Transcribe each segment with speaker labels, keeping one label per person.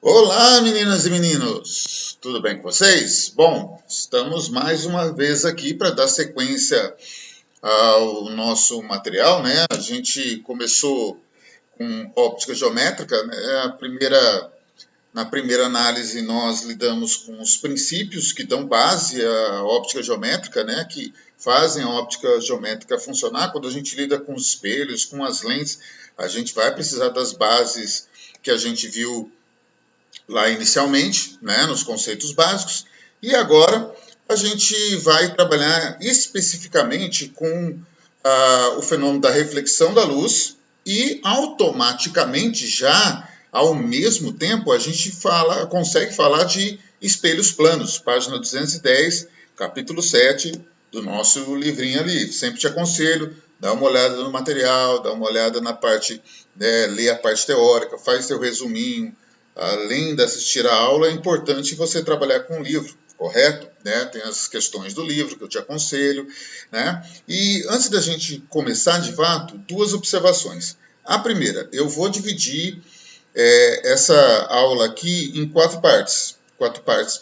Speaker 1: Olá, meninas e meninos! Tudo bem com vocês? Bom, estamos mais uma vez aqui para dar sequência ao nosso material, né? A gente começou com óptica geométrica, né? Na primeira análise nós lidamos com os princípios que dão base à óptica geométrica, né? Que fazem a óptica geométrica funcionar. Quando a gente lida com os espelhos, com as lentes, a gente vai precisar das bases que a gente viu lá inicialmente, né, nos conceitos básicos, e agora a gente vai trabalhar especificamente com o fenômeno da reflexão da luz e automaticamente já ao mesmo tempo a gente consegue falar de espelhos planos, página 210, capítulo 7 do nosso livrinho ali. Sempre te aconselho, dá uma olhada no material, dá uma olhada na parte, né, lê a parte teórica, faz seu resuminho. Além de assistir a aula, é importante você trabalhar com o livro, correto? Né? Tem as questões do livro que eu te aconselho. Né? E antes da gente começar de fato, duas observações. A primeira, eu vou dividir essa aula aqui em quatro partes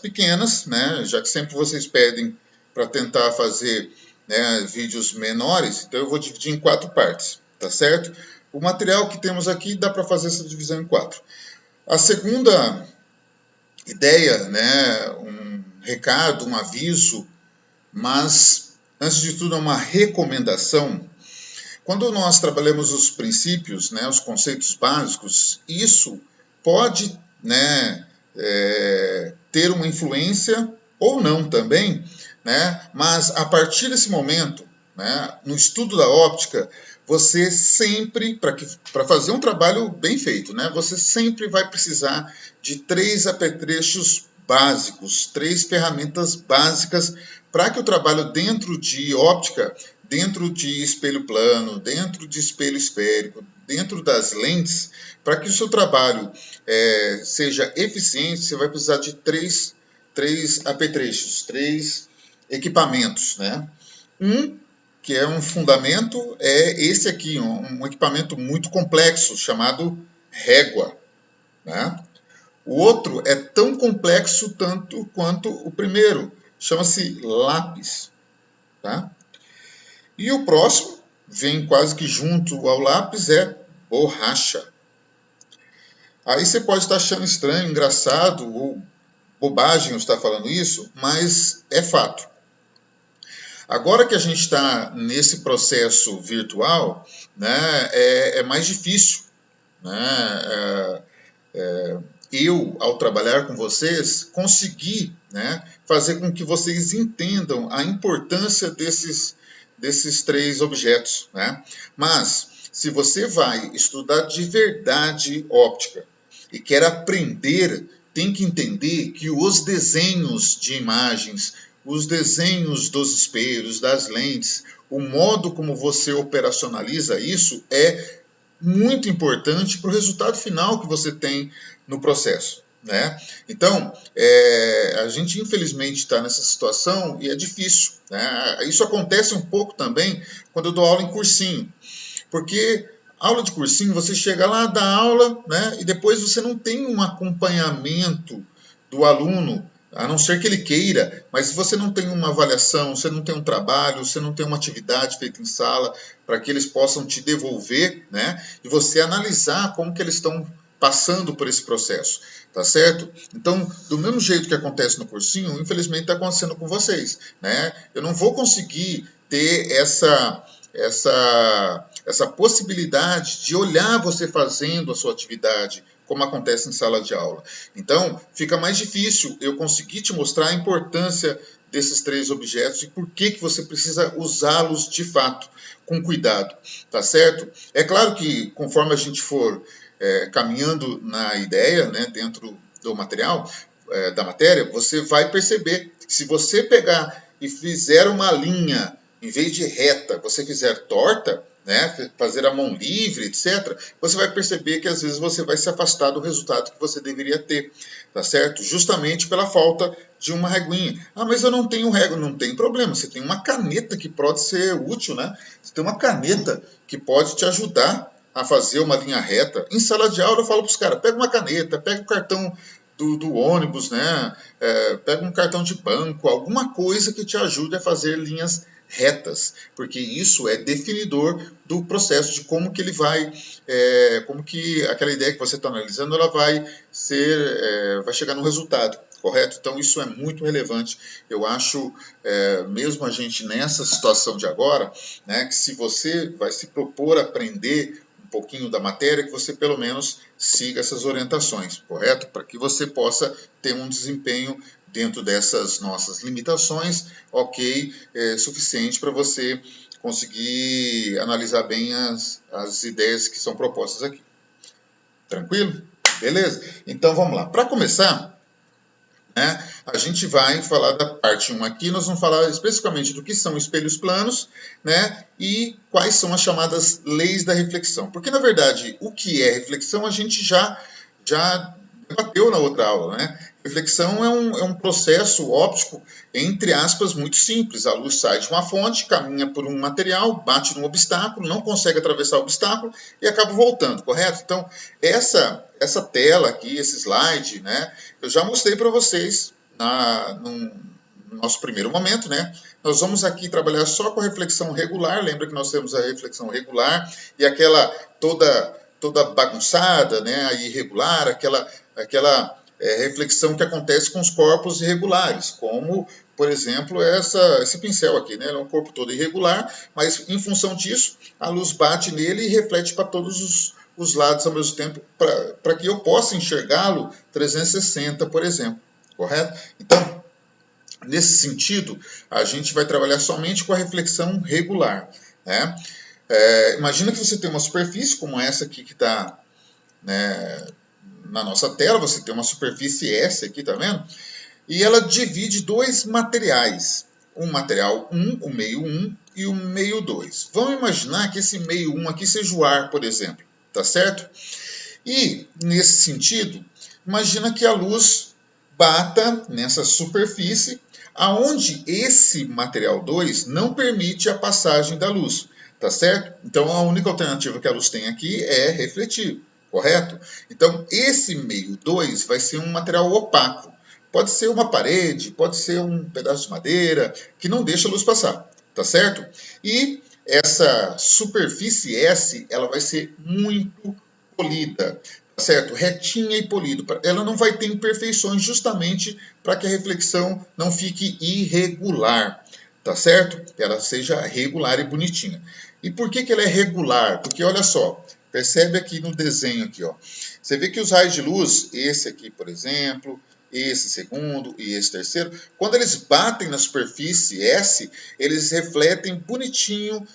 Speaker 1: pequenas, né? Já que sempre vocês pedem para tentar fazer, né, vídeos menores, então eu vou dividir em quatro partes, tá certo? O material que temos aqui dá para fazer essa divisão em quatro. A segunda ideia, né, um recado, um aviso, mas antes de tudo é uma recomendação. Quando nós trabalhamos os princípios, né, os conceitos básicos, isso pode, né, ter uma influência ou não também, né, mas a partir desse momento, né, no estudo da óptica, você sempre, para fazer um trabalho bem feito, né, você sempre vai precisar de três apetrechos básicos, três ferramentas básicas para que o trabalho dentro de óptica, dentro de espelho plano, dentro de espelho esférico, dentro das lentes, para que o seu trabalho seja eficiente, você vai precisar de três apetrechos, três equipamentos, né? Que é um fundamento, é esse aqui, um equipamento muito complexo, chamado régua. Né? O outro é tão complexo tanto quanto o primeiro, chama-se lápis. Tá? E o próximo, vem quase que junto ao lápis, é borracha. Aí você pode estar achando estranho, engraçado, ou bobagem eu estar falando isso, mas é fato. Agora que a gente está nesse processo virtual, né, é mais difícil. Né, eu, ao trabalhar com vocês, consegui, né, fazer com que vocês entendam a importância desses três objetos. Né? Mas, se você vai estudar de verdade óptica e quer aprender, tem que entender que os desenhos de imagens, os desenhos dos espelhos, das lentes, o modo como você operacionaliza isso é muito importante para o resultado final que você tem no processo. Né? Então, a gente infelizmente está nessa situação e é difícil. Né? Isso acontece um pouco também quando eu dou aula em cursinho, porque aula de cursinho, você chega lá, dá aula, né, e depois você não tem um acompanhamento do aluno, a não ser que ele queira, mas se você não tem uma avaliação, você não tem um trabalho, você não tem uma atividade feita em sala para que eles possam te devolver, né, e você analisar como que eles estão passando por esse processo, tá certo? Então, do mesmo jeito que acontece no cursinho, infelizmente está acontecendo com vocês, né? Eu não vou conseguir ter essa possibilidade de olhar você fazendo a sua atividade, como acontece em sala de aula. Então, fica mais difícil eu conseguir te mostrar a importância desses três objetos e por que você precisa usá-los de fato, com cuidado, tá certo? É claro que, conforme a gente for caminhando na ideia, né, dentro do material, da matéria, você vai perceber que se você pegar e fizer uma linha, em vez de reta, você fizer torta, né, fazer a mão livre, etc., você vai perceber que às vezes você vai se afastar do resultado que você deveria ter, tá certo? Justamente pela falta de uma reguinha. Ah, mas eu não tenho régua. Não tem problema, você tem uma caneta que pode ser útil, né? Você tem uma caneta que pode te ajudar a fazer uma linha reta. Em sala de aula eu falo para os caras, pega uma caneta, pega o cartão do ônibus, né? Pega um cartão de banco, alguma coisa que te ajude a fazer linhas retas, porque isso é definidor do processo de como que ele vai, como que aquela ideia que você está analisando, ela vai vai chegar no resultado, correto? Então isso é muito relevante. Eu acho, mesmo a gente nessa situação de agora, né, que se você vai se propor a aprender um pouquinho da matéria, que você pelo menos siga essas orientações, correto? Para que você possa ter um desempenho dentro dessas nossas limitações, ok, suficiente para você conseguir analisar bem as ideias que são propostas aqui. Tranquilo? Beleza? Então vamos lá. Para começar, né, a gente vai falar da parte 1 aqui, nós vamos falar especificamente do que são espelhos planos, né, e quais são as chamadas leis da reflexão. Porque, na verdade, o que é reflexão a gente já debateu na outra aula, né? Reflexão é um processo óptico, entre aspas, muito simples. A luz sai de uma fonte, caminha por um material, bate num obstáculo, não consegue atravessar o obstáculo e acaba voltando, correto? Então, essa tela aqui, esse slide, né, eu já mostrei para vocês no nosso primeiro momento, né? Nós vamos aqui trabalhar só com a reflexão regular. Lembra que nós temos a reflexão regular e aquela toda bagunçada, né, irregular, aquela reflexão que acontece com os corpos irregulares, como, por exemplo, esse pincel aqui, né? Ele é um corpo todo irregular, mas em função disso, a luz bate nele e reflete para todos os lados ao mesmo tempo, para que eu possa enxergá-lo 360, por exemplo, correto? Então, nesse sentido, a gente vai trabalhar somente com a reflexão regular, né? Imagina que você tem uma superfície como essa aqui que está, né, na nossa tela. Você tem uma superfície S aqui, tá vendo? E ela divide dois materiais. Um material 1, o meio 1 e o meio 2. Vamos imaginar que esse meio 1 aqui seja o ar, por exemplo, tá certo? E, nesse sentido, imagina que a luz bata nessa superfície, aonde esse material 2 não permite a passagem da luz, tá certo? Então, a única alternativa que a luz tem aqui é refletir, correto? Então, esse meio 2 vai ser um material opaco. Pode ser uma parede, pode ser um pedaço de madeira, que não deixa a luz passar, tá certo? E essa superfície S, ela vai ser muito polida, tá certo? Retinha e polida. Ela não vai ter imperfeições, justamente para que a reflexão não fique irregular, tá certo? Ela seja regular e bonitinha. E por que ela é regular? Porque, olha só, percebe aqui no desenho aqui, ó. Você vê que os raios de luz, esse aqui, por exemplo, esse segundo e esse terceiro, quando eles batem na superfície S, eles refletem bonitinho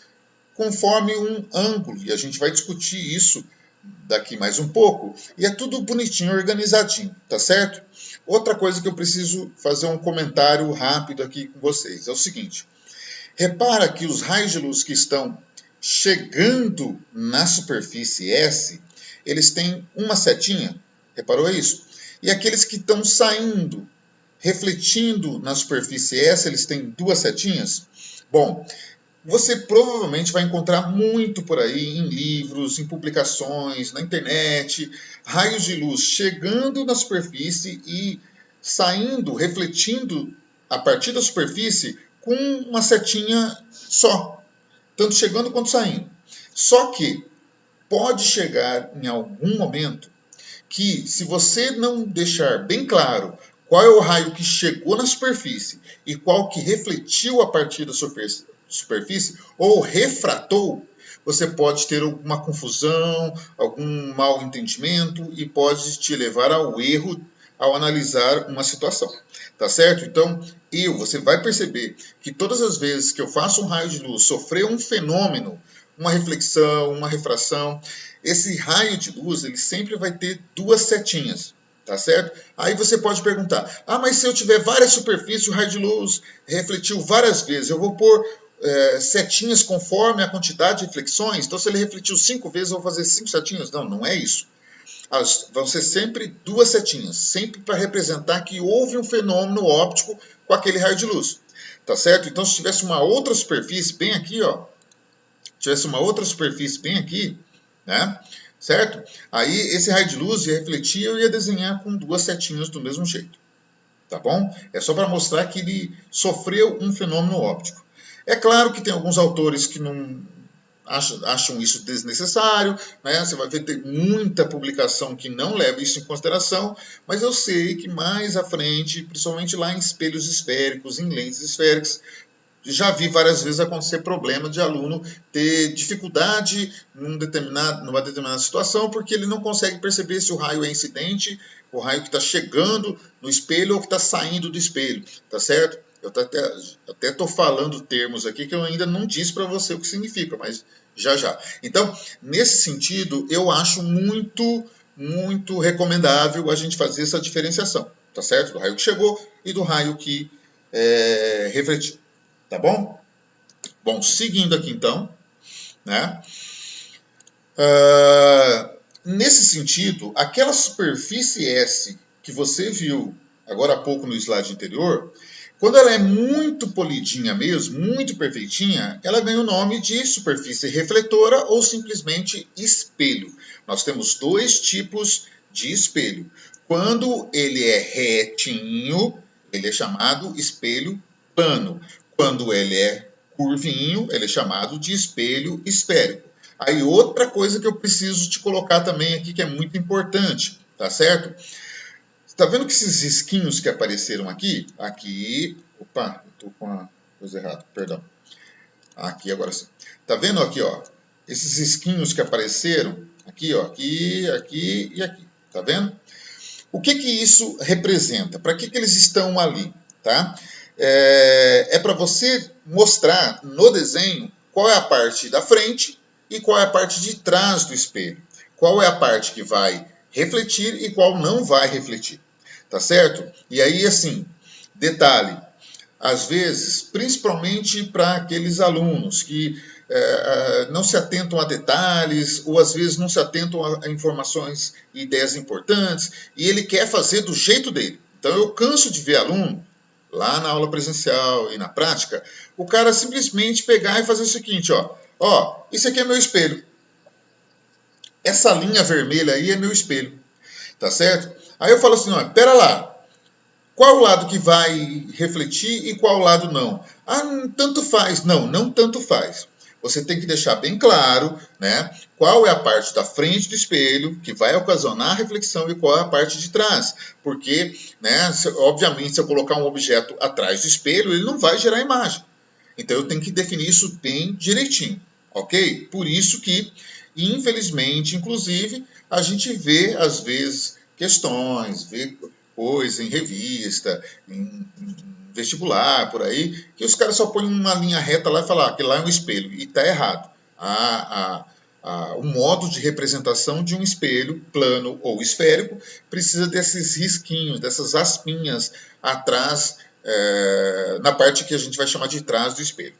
Speaker 1: conforme um ângulo. E a gente vai discutir isso daqui mais um pouco. E é tudo bonitinho, organizadinho, tá certo? Outra coisa que eu preciso fazer um comentário rápido aqui com vocês é o seguinte. Repara que os raios de luz que estão chegando na superfície S, eles têm uma setinha, reparou isso? E aqueles que estão saindo, refletindo na superfície S, eles têm duas setinhas? Bom, você provavelmente vai encontrar muito por aí em livros, em publicações, na internet, raios de luz chegando na superfície e saindo, refletindo a partir da superfície com uma setinha só, tanto chegando quanto saindo. Só que pode chegar em algum momento que, se você não deixar bem claro qual é o raio que chegou na superfície e qual que refletiu a partir da superfície ou refratou, você pode ter alguma confusão, algum mal entendimento e pode te levar ao erro ao analisar uma situação, tá certo? Então, você vai perceber que todas as vezes que eu faço um raio de luz sofrer um fenômeno, uma reflexão, uma refração, esse raio de luz, ele sempre vai ter duas setinhas, tá certo? Aí você pode perguntar, mas se eu tiver várias superfícies, o raio de luz refletiu várias vezes, eu vou pôr setinhas conforme a quantidade de reflexões? Então, se ele refletiu 5 vezes, eu vou fazer 5 setinhas? Não, não é isso. Vão ser sempre duas setinhas, sempre para representar que houve um fenômeno óptico com aquele raio de luz, tá certo? Então, se tivesse uma outra superfície bem aqui, ó, tivesse uma outra superfície bem aqui, né? Certo? Aí esse raio de luz ia refletir, eu ia desenhar com duas setinhas do mesmo jeito. Tá bom? É só para mostrar que ele sofreu um fenômeno óptico. É claro que tem alguns autores que não acham isso desnecessário, né? Você vai ver ter muita publicação que não leva isso em consideração, mas eu sei que mais à frente, principalmente lá em espelhos esféricos, em lentes esféricas, já vi várias vezes acontecer problema de aluno ter dificuldade numa determinada situação, porque ele não consegue perceber se o raio é incidente, o raio que está chegando no espelho ou que está saindo do espelho, tá certo? Eu até estou falando termos aqui que eu ainda não disse para você o que significa, mas já. Então, nesse sentido, eu acho muito recomendável a gente fazer essa diferenciação, tá certo? Do raio que chegou e do raio que refletiu. Tá bom? Bom, seguindo aqui então, né? Nesse sentido, aquela superfície S que você viu agora há pouco no slide anterior, quando ela é muito polidinha mesmo, muito perfeitinha, ela ganha o nome de superfície refletora ou simplesmente espelho. Nós temos dois tipos de espelho. Quando ele é retinho, ele é chamado espelho plano. Quando ele é curvinho, ele é chamado de espelho esférico. Aí outra coisa que eu preciso te colocar também aqui, que é muito importante, tá certo? Está vendo que esses risquinhos que apareceram aqui? Opa, eu estou com a coisa errada, perdão. Aqui, agora sim. Tá vendo aqui, ó? Esses risquinhos que apareceram, aqui, ó, aqui e aqui. Tá vendo? O que isso representa? Para que eles estão ali, tá? É para você mostrar no desenho qual é a parte da frente e qual é a parte de trás do espelho. Qual é a parte que vai refletir e qual não vai refletir. Tá certo? E aí, assim, detalhe, às vezes, principalmente para aqueles alunos que não se atentam a detalhes, ou às vezes não se atentam a informações e ideias importantes, e ele quer fazer do jeito dele. Então eu canso de ver aluno, lá na aula presencial e na prática, o cara simplesmente pegar e fazer o seguinte, ó, isso aqui é meu espelho. Essa linha vermelha aí é meu espelho, tá certo? Aí eu falo assim, ó, pera lá, qual o lado que vai refletir e qual lado não? Tanto faz. Não tanto faz. Você tem que deixar bem claro, né, qual é a parte da frente do espelho que vai ocasionar a reflexão e qual é a parte de trás. Porque, né, obviamente, se eu colocar um objeto atrás do espelho, ele não vai gerar imagem. Então, eu tenho que definir isso bem direitinho, ok? Por isso que, infelizmente, inclusive, a gente vê, às vezes, questões, vê coisa em revista, em vestibular, por aí, que os caras só põem uma linha reta lá e falam, aquele lá é um espelho, e está errado. O modo de representação de um espelho, plano ou esférico, precisa desses risquinhos, dessas aspinhas atrás, na parte que a gente vai chamar de trás do espelho.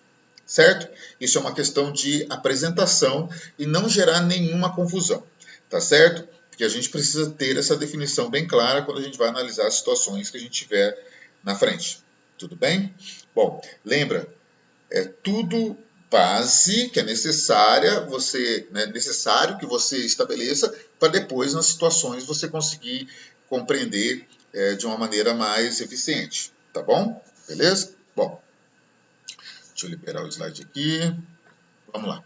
Speaker 1: Certo? Isso é uma questão de apresentação e não gerar nenhuma confusão. Tá certo? Porque a gente precisa ter essa definição bem clara quando a gente vai analisar as situações que a gente tiver na frente. Tudo bem? Bom, lembra, é tudo base que é necessário que você estabeleça para depois, nas situações, você conseguir compreender de uma maneira mais eficiente. Tá bom? Beleza? Bom, deixa eu liberar o slide aqui. Vamos lá.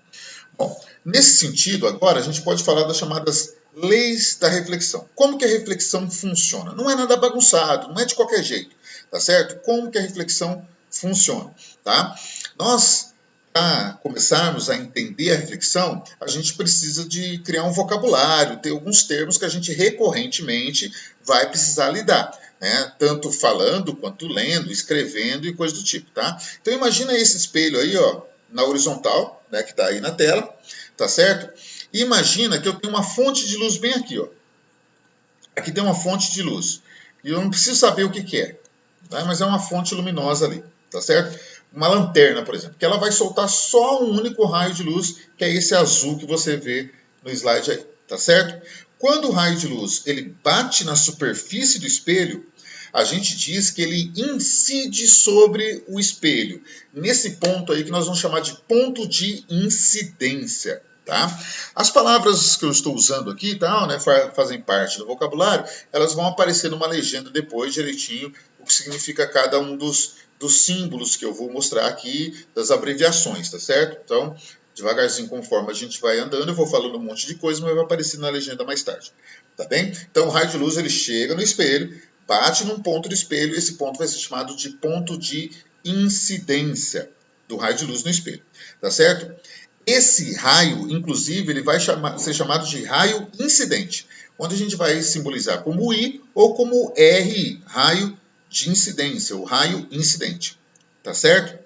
Speaker 1: Bom, nesse sentido, agora a gente pode falar das chamadas leis da reflexão. Como que a reflexão funciona? Não é nada bagunçado, não é de qualquer jeito, tá certo? Como que a reflexão funciona, tá? Nós, para começarmos a entender a reflexão, a gente precisa de criar um vocabulário, ter alguns termos que a gente recorrentemente vai precisar lidar, né? Tanto falando, quanto lendo, escrevendo e coisa do tipo, tá? Então imagina esse espelho aí, ó, na horizontal, né, que está aí na tela, tá certo? E imagina que eu tenho uma fonte de luz bem aqui, ó. Aqui tem uma fonte de luz. E eu não preciso saber o que é, tá? Mas é uma fonte luminosa ali, tá certo? Uma lanterna, por exemplo, que ela vai soltar só um único raio de luz, que é esse azul que você vê no slide aí, tá certo? Quando o raio de luz ele bate na superfície do espelho, a gente diz que ele incide sobre o espelho. Nesse ponto aí que nós vamos chamar de ponto de incidência. Tá? As palavras que eu estou usando aqui, tal, né, fazem parte do vocabulário, elas vão aparecer numa legenda depois direitinho, o que significa cada um dos símbolos que eu vou mostrar aqui, das abreviações, tá certo? Então, devagarzinho, conforme a gente vai andando, eu vou falando um monte de coisa, mas vai aparecer na legenda mais tarde, tá bem? Então, o raio de luz, ele chega no espelho, bate num ponto do espelho, esse ponto vai ser chamado de ponto de incidência do raio de luz no espelho, tá certo? Esse raio, inclusive, ele vai ser chamado de raio incidente, onde a gente vai simbolizar como I ou como RI, raio de incidência, ou raio incidente, tá certo?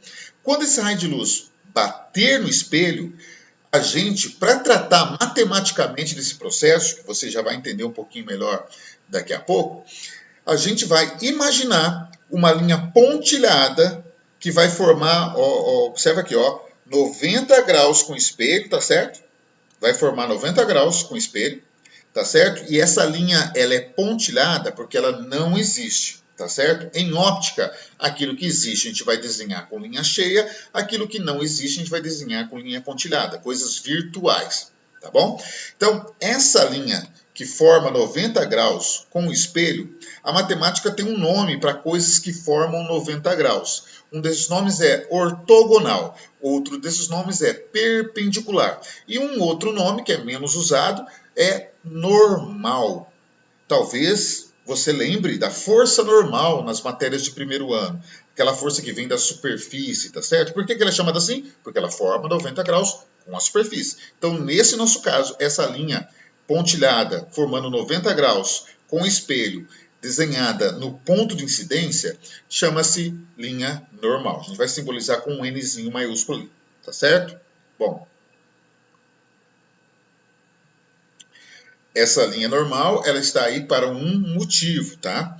Speaker 1: Quando esse raio de luz bater no espelho, a gente, para tratar matematicamente desse processo, que você já vai entender um pouquinho melhor daqui a pouco, a gente vai imaginar uma linha pontilhada que vai formar, observa aqui, 90 graus com o espelho, tá certo? Vai formar 90 graus com o espelho, tá certo? E essa linha, ela é pontilhada porque ela não existe, tá certo? Em óptica, aquilo que existe a gente vai desenhar com linha cheia, aquilo que não existe a gente vai desenhar com linha pontilhada, coisas virtuais, tá bom? Então, essa linha que forma 90 graus com o espelho, a matemática tem um nome para coisas que formam 90 graus. Um desses nomes é ortogonal, outro desses nomes é perpendicular. E um outro nome, que é menos usado, é normal. Talvez você lembre da força normal nas matérias de primeiro ano. Aquela força que vem da superfície, tá certo? Por que ela é chamada assim? Porque ela forma 90 graus com a superfície. Então, nesse nosso caso, essa linha pontilhada, formando 90 graus com o espelho, desenhada no ponto de incidência, chama-se linha normal. A gente vai simbolizar com um Nzinho maiúsculo ali, tá certo? Bom, essa linha normal, ela está aí para um motivo, tá?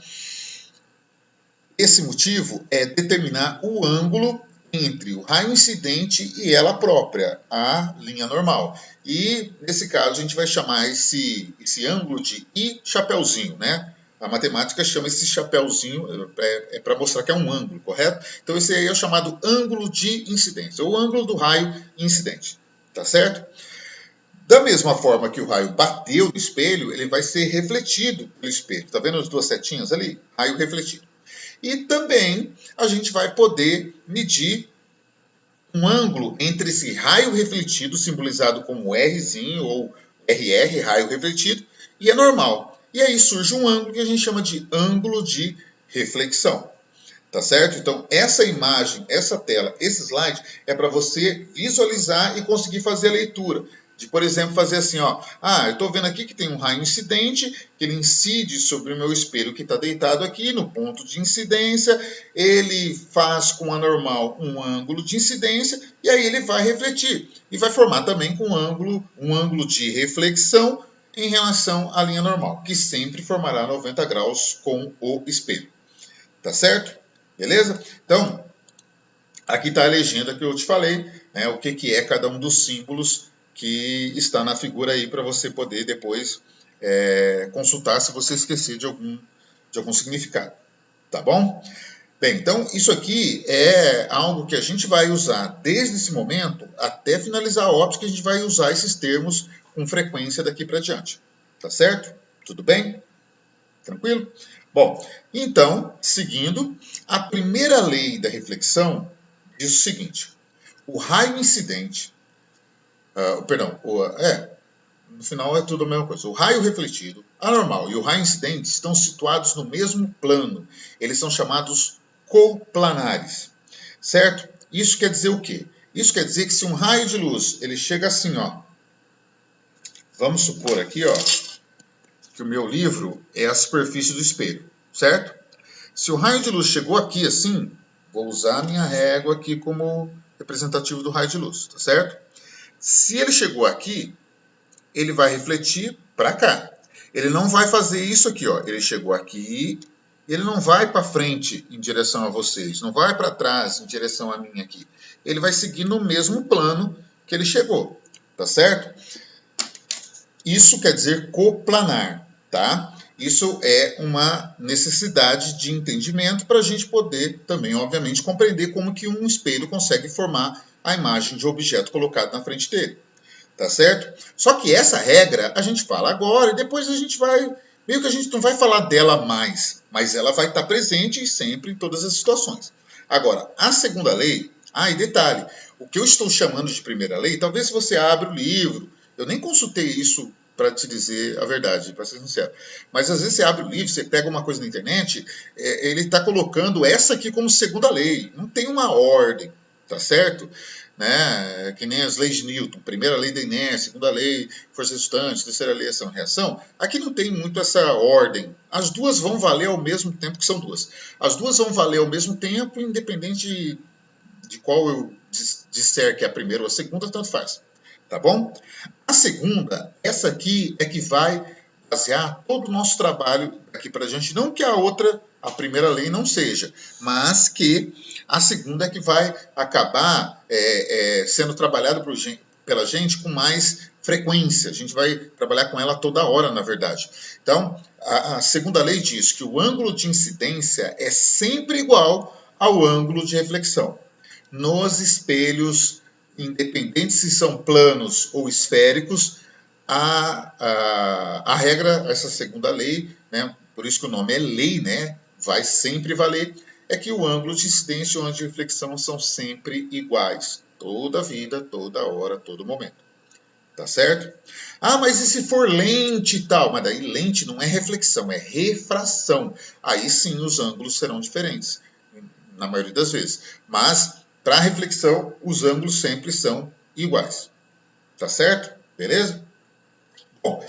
Speaker 1: Esse motivo é determinar o ângulo entre o raio incidente e ela própria, a linha normal. E, nesse caso, a gente vai chamar esse ângulo de I chapeuzinho, né? A matemática chama esse chapeuzinho para mostrar que é um ângulo, correto? Então, esse aí é o chamado ângulo de incidência, ou ângulo do raio incidente, tá certo? Da mesma forma que o raio bateu no espelho, ele vai ser refletido pelo espelho. Tá vendo as duas setinhas ali? Raio refletido. E também a gente vai poder medir um ângulo entre esse raio refletido, simbolizado como Rzinho ou RR, raio refletido, e a normal. E aí surge um ângulo que a gente chama de ângulo de reflexão. Tá certo? Então, essa imagem, essa tela, esse slide é para você visualizar e conseguir fazer a leitura. De, por exemplo, fazer assim, eu estou vendo aqui que tem um raio incidente, que ele incide sobre o meu espelho que está deitado aqui no ponto de incidência, ele faz com a normal um ângulo de incidência, e aí ele vai refletir. E vai formar também com um ângulo de reflexão em relação à linha normal, que sempre formará 90 graus com o espelho. Tá certo? Beleza? Então, aqui está a legenda que eu te falei, né, o que é cada um dos símbolos que está na figura aí para você poder depois consultar se você esquecer de algum significado. Tá bom? Bem, então isso aqui é algo que a gente vai usar desde esse momento até finalizar a óptica, a gente vai usar esses termos com frequência daqui para diante. Tá certo? Tudo bem? Tranquilo? Bom, então, seguindo, a primeira lei da reflexão diz o seguinte: o raio incidente, no final é tudo a mesma coisa. O raio refletido, a normal e o raio incidente estão situados no mesmo plano. Eles são chamados coplanares, certo? Isso quer dizer o quê? Isso quer dizer que se um raio de luz, ele chega assim, vamos supor aqui, que o meu livro é a superfície do espelho, certo? Se o raio de luz chegou aqui assim, vou usar a minha régua aqui como representativo do raio de luz, tá certo? Se ele chegou aqui, ele vai refletir para cá. Ele não vai fazer isso aqui, ele chegou aqui, ele não vai para frente em direção a vocês, não vai para trás em direção a mim aqui. Ele vai seguir no mesmo plano que ele chegou, tá certo? Isso quer dizer coplanar, tá? Isso é uma necessidade de entendimento para a gente poder também, obviamente, compreender como que um espelho consegue formar a imagem de objeto colocado na frente dele. tá certo? Só que essa regra a gente fala agora e depois a gente vai, meio que a gente não vai falar dela mais, mas ela vai estar presente sempre em todas as situações. Agora, a segunda lei, e detalhe, o que eu estou chamando de primeira lei, talvez se você abre o livro, eu nem consultei isso para te dizer a verdade, para ser sincero. Mas às vezes você abre o livro, você pega uma coisa na internet, ele está colocando essa aqui como segunda lei. Não tem uma ordem, tá certo? Né? Que nem as leis de Newton, primeira lei da inércia, segunda lei, força resultante, terceira lei, ação e reação. Aqui não tem muito essa ordem. As duas vão valer ao mesmo tempo, que são duas. As duas vão valer ao mesmo tempo, independente de qual eu disser que é a primeira ou a segunda, tanto faz. Tá bom? A segunda, essa aqui é que vai basear todo o nosso trabalho aqui para a gente. Não que a outra, a primeira lei, não seja, mas que a segunda é que vai acabar sendo trabalhada pela gente com mais frequência. A gente vai trabalhar com ela toda hora, na verdade. Então, a segunda lei diz que o ângulo de incidência é sempre igual ao ângulo de reflexão. Nos espelhos, independente se são planos ou esféricos, a regra, essa segunda lei, né, por isso que o nome é lei, né, vai sempre valer, é que o ângulo de incidência e o ângulo de reflexão são sempre iguais. Toda vida, toda hora, todo momento. Tá certo? Mas e se for lente e tal? Mas daí lente não é reflexão, é refração. Aí sim os ângulos serão diferentes, na maioria das vezes. Mas para reflexão, os ângulos sempre são iguais. Tá certo? Beleza? Bom,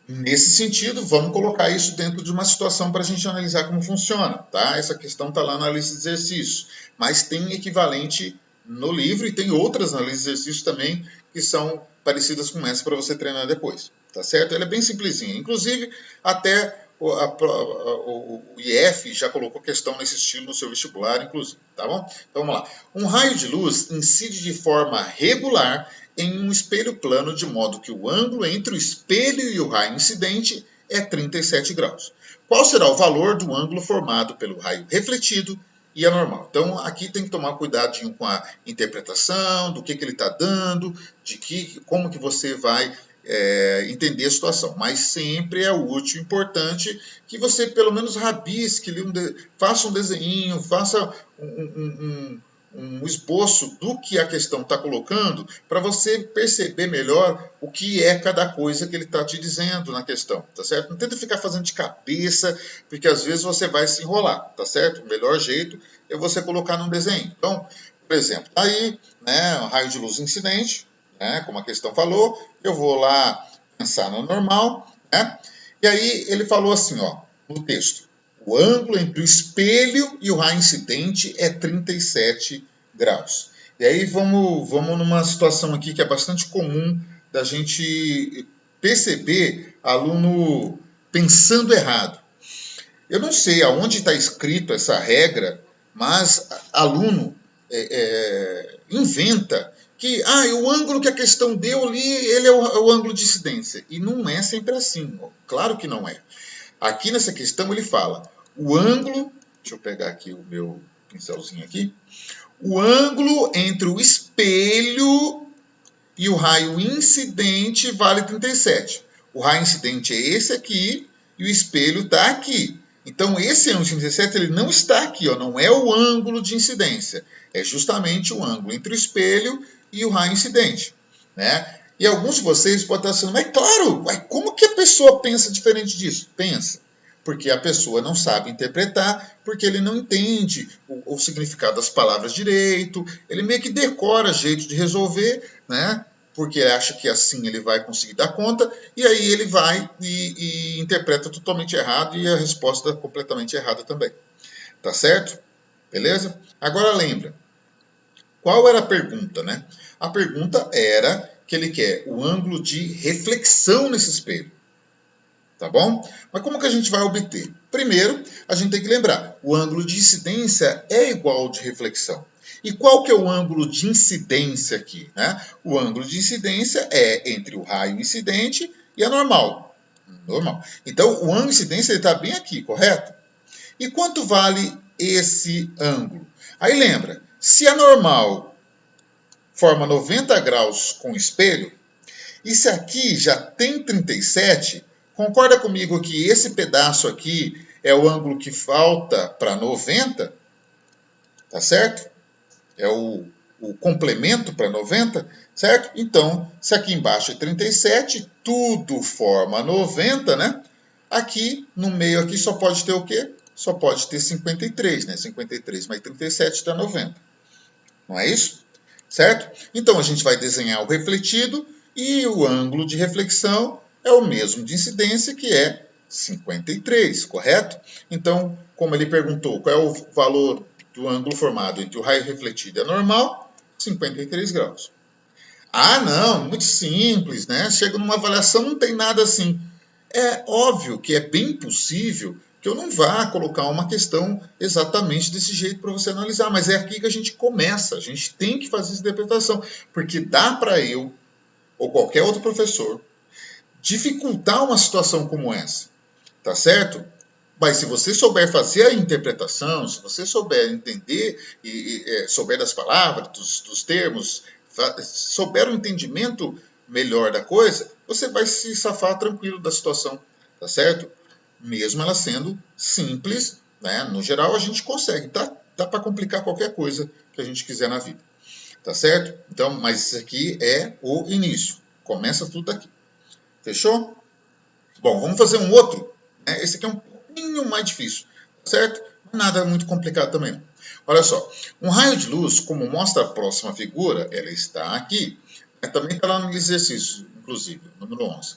Speaker 1: nesse sentido, vamos colocar isso dentro de uma situação para a gente analisar como funciona. Tá? Essa questão está lá na lista de exercícios. Mas tem equivalente no livro e tem outras na lista de exercícios também que são parecidas com essa para você treinar depois. Tá certo? Ela é bem simplesinha. Inclusive, até o IF já colocou questão nesse estilo no seu vestibular, inclusive, tá bom? Então vamos lá. Um raio de luz incide de forma regular em um espelho plano, de modo que o ângulo entre o espelho e o raio incidente é 37 graus. Qual será o valor do ângulo formado pelo raio refletido e anormal? Então aqui tem que tomar cuidadinho com a interpretação, do que ele está dando, como que você vai entender a situação, mas sempre é útil, importante que você pelo menos rabisque, faça um desenho, faça um esboço do que a questão está colocando, para você perceber melhor o que é cada coisa que ele está te dizendo na questão, tá certo? Não tenta ficar fazendo de cabeça, porque às vezes você vai se enrolar, tá certo? O melhor jeito é você colocar num desenho. Então, por exemplo, aí, né, um raio de luz incidente, né, como a questão falou, eu vou lá pensar no normal, né, e aí ele falou assim, ó, no texto, o ângulo entre o espelho e o raio incidente é 37 graus. E aí vamos numa situação aqui que é bastante comum da gente perceber aluno pensando errado. Eu não sei aonde está escrito essa regra, mas aluno inventa que o ângulo que a questão deu ali, ele é o ângulo de incidência. E não é sempre assim. Claro que não é. Aqui nessa questão ele fala, o ângulo, deixa eu pegar aqui o meu pincelzinho aqui, o ângulo entre o espelho e o raio incidente vale 37. O raio incidente é esse aqui e o espelho está aqui. Então, esse ângulo de 37 ele não está aqui, ó, não é o ângulo de incidência. É justamente o ângulo entre o espelho e o raio incidente. Né? E alguns de vocês podem estar pensando, mas claro, como que a pessoa pensa diferente disso? Pensa. Porque a pessoa não sabe interpretar, porque ele não entende o significado das palavras direito, ele meio que decora jeito de resolver, né? Porque acha que assim ele vai conseguir dar conta, e aí ele vai e interpreta totalmente errado, e a resposta é completamente errada também. Tá certo? Beleza? Agora lembra, qual era a pergunta, né? A pergunta era que ele quer o ângulo de reflexão nesse espelho. Tá bom? Mas como que a gente vai obter? Primeiro, a gente tem que lembrar, o ângulo de incidência é igual ao de reflexão. E qual que é o ângulo de incidência aqui? Né? O ângulo de incidência é entre o raio incidente e a normal. Então, o ângulo de incidência está bem aqui, correto? E quanto vale esse ângulo? Aí lembra, se a normal forma 90 graus com o espelho, E se aqui já tem 37, concorda comigo que esse pedaço aqui é o ângulo que falta para 90? Tá certo? É o complemento para 90, certo? Então, se aqui embaixo é 37, tudo forma 90, né? Aqui, no meio aqui, só pode ter o quê? Só pode ter 53, né? 53 mais 37 dá 90. Não é isso? Certo? Então, a gente vai desenhar o refletido e o ângulo de reflexão é o mesmo de incidência, que é 53, correto? Então, como ele perguntou, qual é o valor do ângulo formado entre o raio refletido e a normal? 53 graus. Ah, não, muito simples, né? Chega numa avaliação, não tem nada assim. É óbvio que é bem possível que eu não vá colocar uma questão exatamente desse jeito para você analisar, mas é aqui que a gente começa, a gente tem que fazer essa interpretação, porque dá para eu, ou qualquer outro professor, dificultar uma situação como essa, tá certo? Mas se você souber fazer a interpretação, se você souber entender e souber das palavras, dos termos, souber o entendimento melhor da coisa, você vai se safar tranquilo da situação, tá certo? Mesmo ela sendo simples, né? No geral a gente consegue, tá? Dá para complicar qualquer coisa que a gente quiser na vida, tá certo? Então, mas isso aqui é o início, começa tudo aqui, fechou? Bom, vamos fazer um outro, né? Esse aqui é um pouquinho mais difícil, certo? Nada muito complicado também não. Olha só, um raio de luz, como mostra a próxima figura, ela está aqui, também está lá no exercício, inclusive, número 11.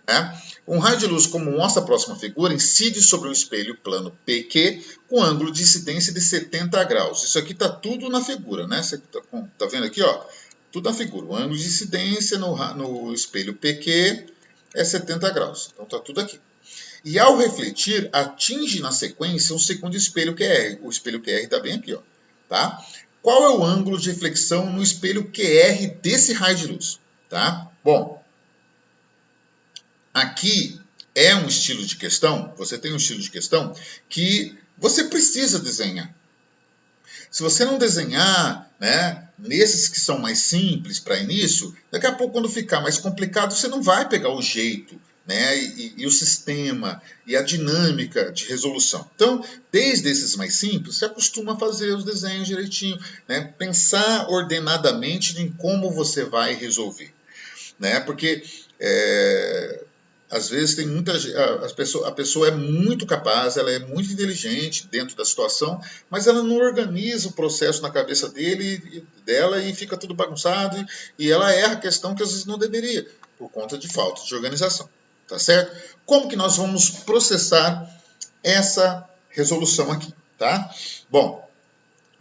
Speaker 1: Né? Um raio de luz, como mostra a próxima figura, incide sobre um espelho plano PQ com ângulo de incidência de 70 graus. Isso aqui está tudo na figura, né? Você está vendo aqui, ó? Tudo na figura. O ângulo de incidência no espelho PQ é 70 graus. Então está tudo aqui. E ao refletir, atinge na sequência um segundo espelho QR. O espelho QR está bem aqui, ó. Tá? Qual é o ângulo de reflexão no espelho QR desse raio de luz? Tá? Bom, aqui é um estilo de questão, você tem um estilo de questão que você precisa desenhar. Se você não desenhar, né, nesses que são mais simples para início, daqui a pouco quando ficar mais complicado, você não vai pegar o jeito, né, e o sistema e a dinâmica de resolução. Então, desde esses mais simples, você acostuma a fazer os desenhos direitinho, né, pensar ordenadamente em como você vai resolver, né, porque às vezes tem a pessoa é muito capaz, ela é muito inteligente dentro da situação, mas ela não organiza o processo na cabeça dela e fica tudo bagunçado e ela erra a questão que às vezes não deveria, por conta de falta de organização. Tá certo? Como que nós vamos processar essa resolução aqui, tá? Bom,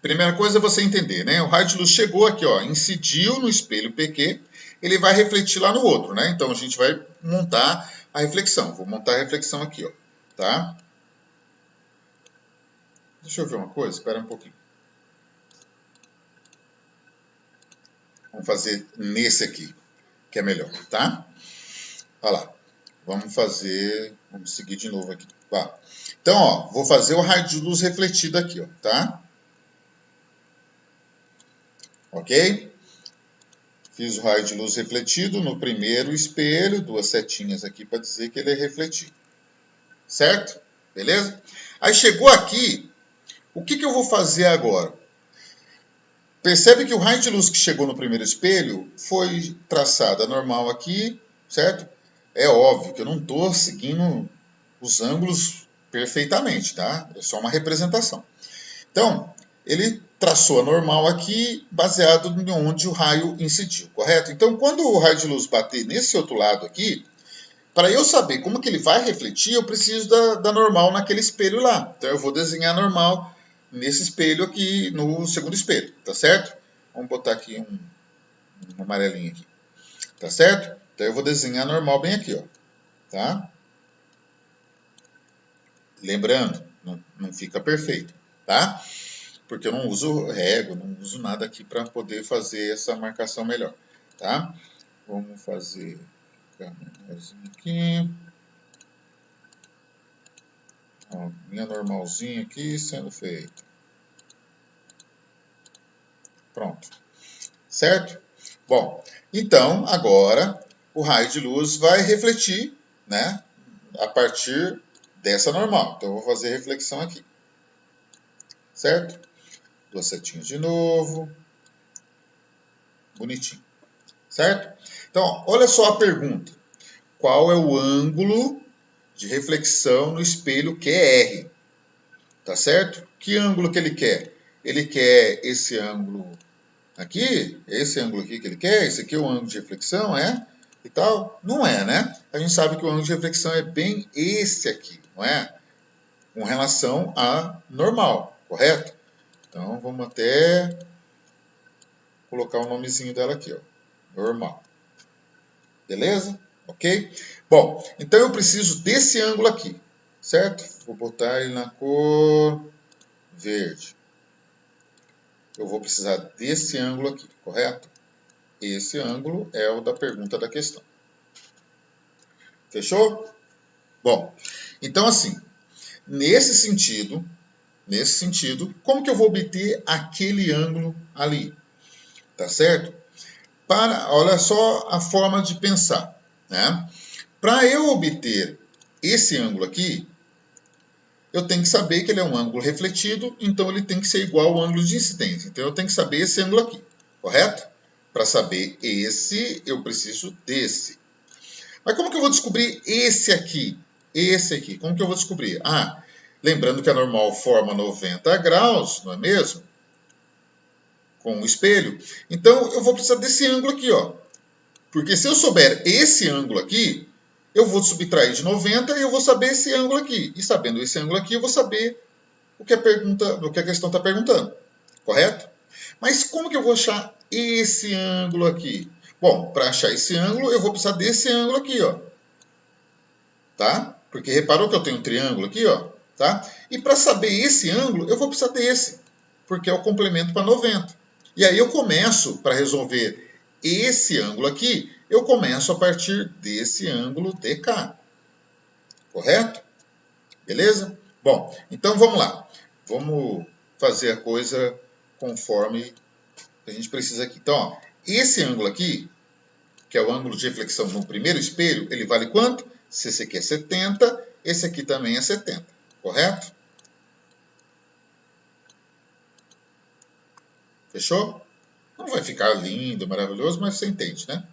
Speaker 1: primeira coisa é você entender, né? O raio de luz chegou aqui, ó, incidiu no espelho PQ, ele vai refletir lá no outro, né? Então a gente vai montar a reflexão. Vou montar a reflexão aqui, ó, tá? Deixa eu ver uma coisa, espera um pouquinho. Vamos fazer nesse aqui, que é melhor, tá? Olha lá. Vamos seguir de novo aqui. Tá. Então, ó, vou fazer o raio de luz refletido aqui, ó, tá? Ok? Fiz o raio de luz refletido no primeiro espelho, duas setinhas aqui para dizer que ele é refletido. Certo? Beleza? Aí chegou aqui, o que eu vou fazer agora? Percebe que o raio de luz que chegou no primeiro espelho foi traçada normal aqui, certo? É óbvio que eu não estou seguindo os ângulos perfeitamente, tá? É só uma representação. Então, ele traçou a normal aqui, baseado em onde o raio incidiu, correto? Então, quando o raio de luz bater nesse outro lado aqui, para eu saber como que ele vai refletir, eu preciso da normal naquele espelho lá. Então, eu vou desenhar a normal nesse espelho aqui, no segundo espelho, tá certo? Vamos botar aqui um amarelinho aqui, tá certo? Então, eu vou desenhar a normal bem aqui, ó, tá? Lembrando, não fica perfeito, tá? Porque eu não uso régua, não uso nada aqui para poder fazer essa marcação melhor, tá? Vamos fazer aqui. Ó, minha normalzinha aqui sendo feita. Pronto. Certo? Bom, então agora o raio de luz vai refletir, né, a partir dessa normal. Então, eu vou fazer reflexão aqui. Certo? Duas setinhas de novo. Bonitinho. Certo? Então, olha só a pergunta. Qual é o ângulo de reflexão no espelho QR? Tá certo? Que ângulo que ele quer? Ele quer esse ângulo aqui? Esse ângulo aqui que ele quer? Esse aqui é o ângulo de reflexão, é? E tal? Não é, né? A gente sabe que o ângulo de reflexão é bem esse aqui, não é? Com relação a normal, correto? Então, vamos até colocar o nomezinho dela aqui, ó. Normal. Beleza? Ok? Bom, então eu preciso desse ângulo aqui, certo? Vou botar ele na cor verde. Eu vou precisar desse ângulo aqui, correto? Esse ângulo é o da pergunta da questão. Fechou? Bom, então assim, nesse sentido, como que eu vou obter aquele ângulo ali? Tá certo? Olha só a forma de pensar, né? Para eu obter esse ângulo aqui, eu tenho que saber que ele é um ângulo refletido, então ele tem que ser igual ao ângulo de incidência. Então eu tenho que saber esse ângulo aqui, correto? Para saber esse, eu preciso desse. Mas como que eu vou descobrir esse aqui? Esse aqui, como que eu vou descobrir? Ah, lembrando que a normal forma 90 graus, não é mesmo? Com o espelho. Então eu vou precisar desse ângulo aqui, ó. Porque se eu souber esse ângulo aqui, eu vou subtrair de 90 e eu vou saber esse ângulo aqui. E sabendo esse ângulo aqui, eu vou saber o que a questão está perguntando. Correto? Mas como que eu vou achar esse ângulo aqui? Bom, para achar esse ângulo, eu vou precisar desse ângulo aqui, ó. Tá? Porque reparou que eu tenho um triângulo aqui, ó. Tá? E para saber esse ângulo, eu vou precisar desse. Porque é o complemento para 90. E aí eu começo, para resolver esse ângulo aqui, eu começo a partir desse ângulo DK. Correto? Beleza? Bom, então vamos lá. Vamos fazer a coisa conforme a gente precisa aqui. Então, ó, esse ângulo aqui, que é o ângulo de reflexão no primeiro espelho, ele vale quanto? Se esse aqui é 70, esse aqui também é 70. Correto? Fechou? Não vai ficar lindo, maravilhoso, mas você entende, né?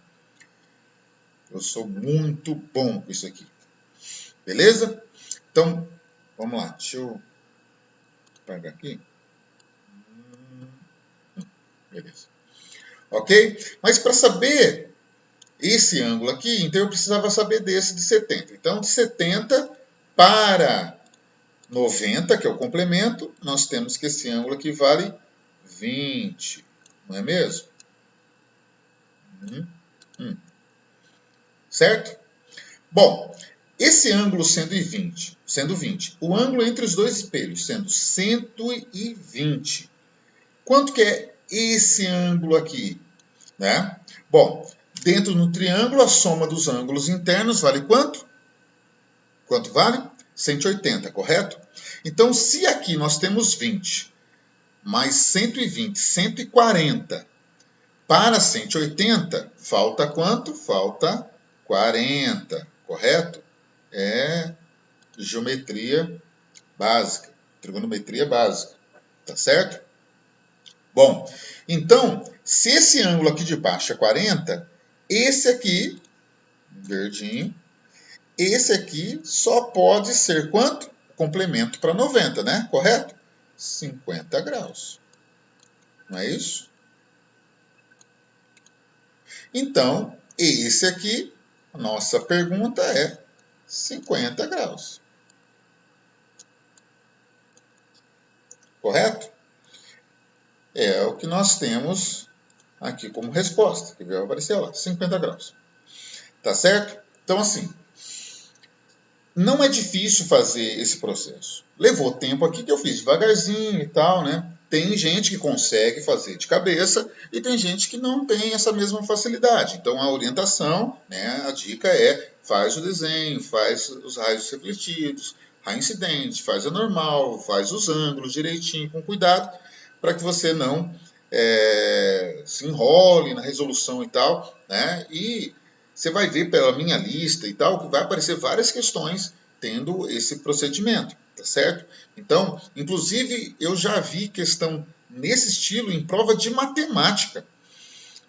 Speaker 1: Eu sou muito bom com isso aqui. Beleza? Então, vamos lá. Deixa eu apagar aqui. Beleza. Ok? Mas para saber esse ângulo aqui, então eu precisava saber desse de 70. Então, de 70 para 90, que é o complemento, nós temos que esse ângulo aqui vale 20. Não é mesmo? Certo? Bom, esse ângulo sendo 20, o ângulo entre os dois espelhos sendo 120. Quanto que é esse ângulo aqui? Né? Bom, dentro do triângulo, a soma dos ângulos internos vale quanto? Quanto vale? 180, correto? Então, se aqui nós temos 20, mais 120, 140, para 180, falta quanto? Falta 40, correto? É geometria básica, trigonometria básica, tá certo? Bom, então, se esse ângulo aqui de baixo é 40, esse aqui, verdinho, esse aqui só pode ser quanto? Complemento para 90, né? Correto? 50 graus. Não é isso? Então, esse aqui, a nossa pergunta é 50 graus. Correto? É o que nós temos aqui como resposta, que vai aparecer lá, 50 graus. Tá certo? Então, assim, não é difícil fazer esse processo. Levou tempo aqui que eu fiz devagarzinho e tal, né? Tem gente que consegue fazer de cabeça e tem gente que não tem essa mesma facilidade. Então, a orientação, né, a dica é faz o desenho, faz os raios refletidos, raio incidente, faz a normal, faz os ângulos direitinho, com cuidado, para que você não se enrole na resolução e tal, né? E você vai ver pela minha lista e tal, que vai aparecer várias questões tendo esse procedimento, tá certo? Então, inclusive, eu já vi questão nesse estilo em prova de matemática,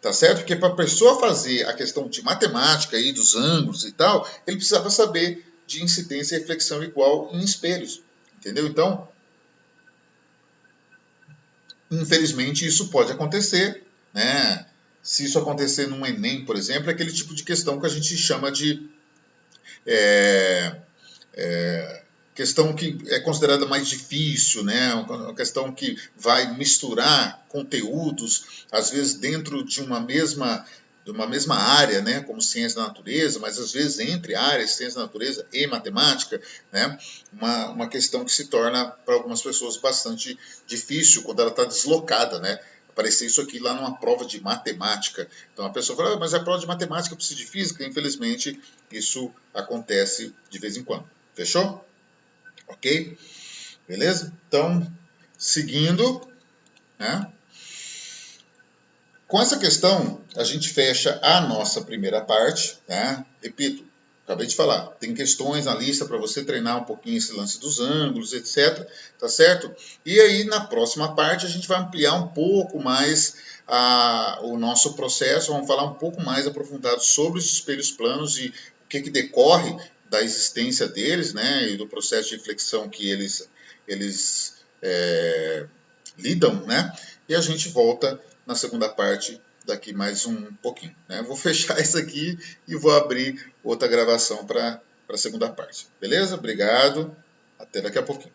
Speaker 1: tá certo? Porque para a pessoa fazer a questão de matemática aí, dos ângulos e tal, ele precisava saber de incidência e reflexão igual em espelhos, entendeu? Então, infelizmente, isso pode acontecer, né? Se isso acontecer num Enem, por exemplo, é aquele tipo de questão que a gente chama de questão que é considerada mais difícil, né? Uma questão que vai misturar conteúdos, às vezes dentro de uma mesma área, né? Como ciência da natureza, mas às vezes entre áreas, ciência da natureza e matemática, né? Uma questão que se torna para algumas pessoas bastante difícil quando ela está deslocada, né? Aparecer isso aqui lá numa prova de matemática. Então a pessoa fala, mas é prova de matemática, eu preciso de física. Infelizmente, isso acontece de vez em quando. Fechou? Ok? Beleza? Então, seguindo, né? Com essa questão, a gente fecha a nossa primeira parte, tá? Repito, acabei de falar, tem questões na lista para você treinar um pouquinho esse lance dos ângulos, etc. Tá certo? E aí, na próxima parte, a gente vai ampliar um pouco mais o nosso processo, vamos falar um pouco mais aprofundado sobre os espelhos planos e o que decorre da existência deles, né? E do processo de reflexão que eles lidam, né? E a gente volta na segunda parte daqui mais um pouquinho, né? Vou fechar isso aqui e vou abrir outra gravação para a segunda parte. Beleza? Obrigado. Até daqui a pouquinho.